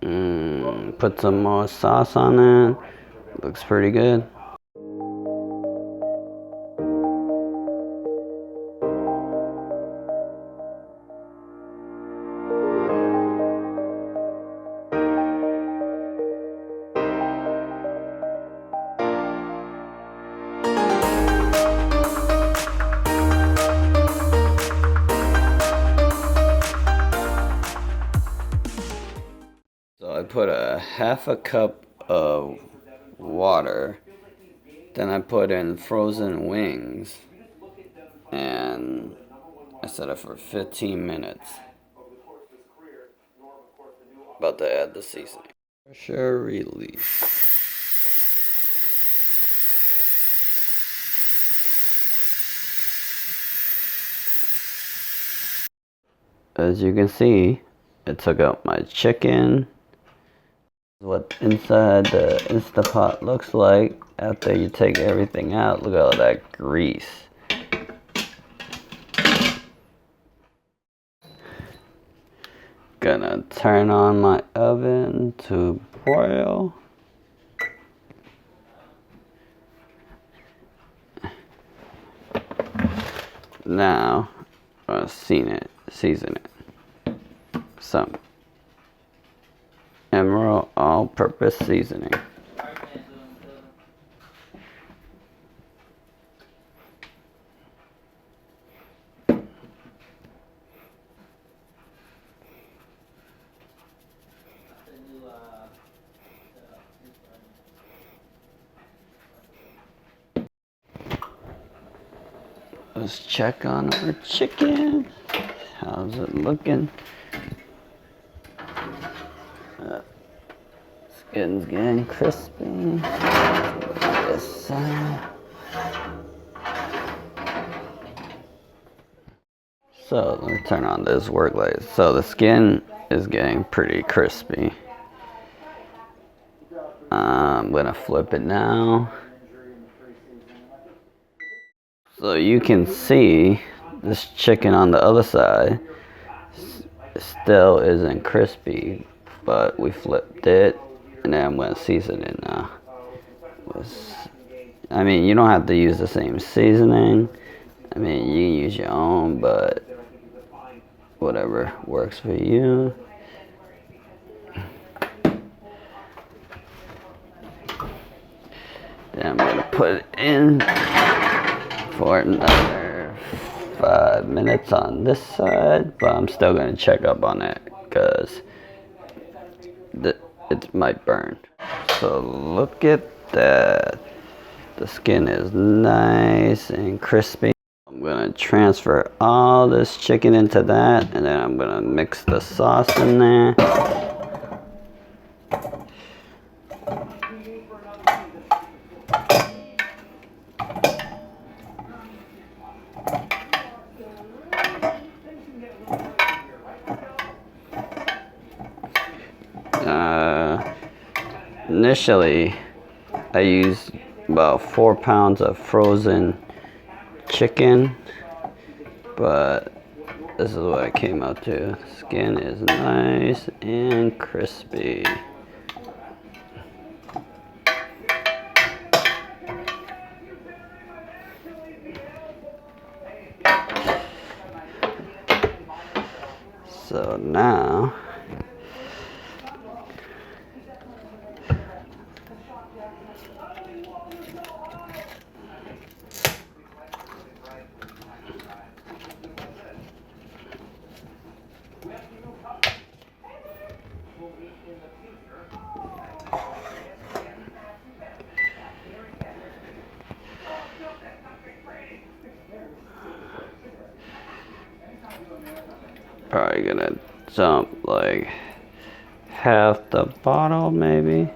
Put some more sauce on it. Looks pretty good. So I put a half a cup of water, then I put in frozen wings, and I set it for 15 minutes. About to add the seasoning. Pressure release. As you can see, it took out my chicken. What inside the Instapot looks like after you take everything out. Look at all that grease. Gonna turn on my oven to broil. Now, I'm gonna season it. Some Emerald all-purpose seasoning. Let's check on our chicken. How's it looking? Skin's getting crispy. This side. So let me turn on this work light. So the skin is getting pretty crispy. I'm gonna flip it now. So you can see this chicken on the other side still isn't crispy, but we flipped it, and then I'm gonna season it now. I mean, you don't have to use the same seasoning. I mean, you can use your own, but whatever works for you. Then I'm gonna put it in for another 5 minutes on this side, but I'm still gonna check up on it because it might burn. So look at that. The skin is nice and crispy. I'm gonna transfer all this chicken into that, and then I'm gonna mix the sauce in there. Initially, I used about 4 pounds of frozen chicken, but this is what it came out to. Skin is nice and crispy. So now probably gonna dump like half the bottle maybe.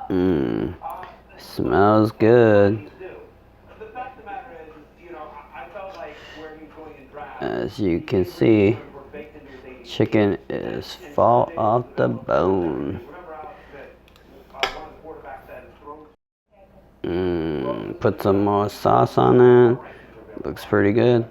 Mmm, smells good. As you can see, chicken is fall off the bone. Put some more sauce on it. Looks pretty good.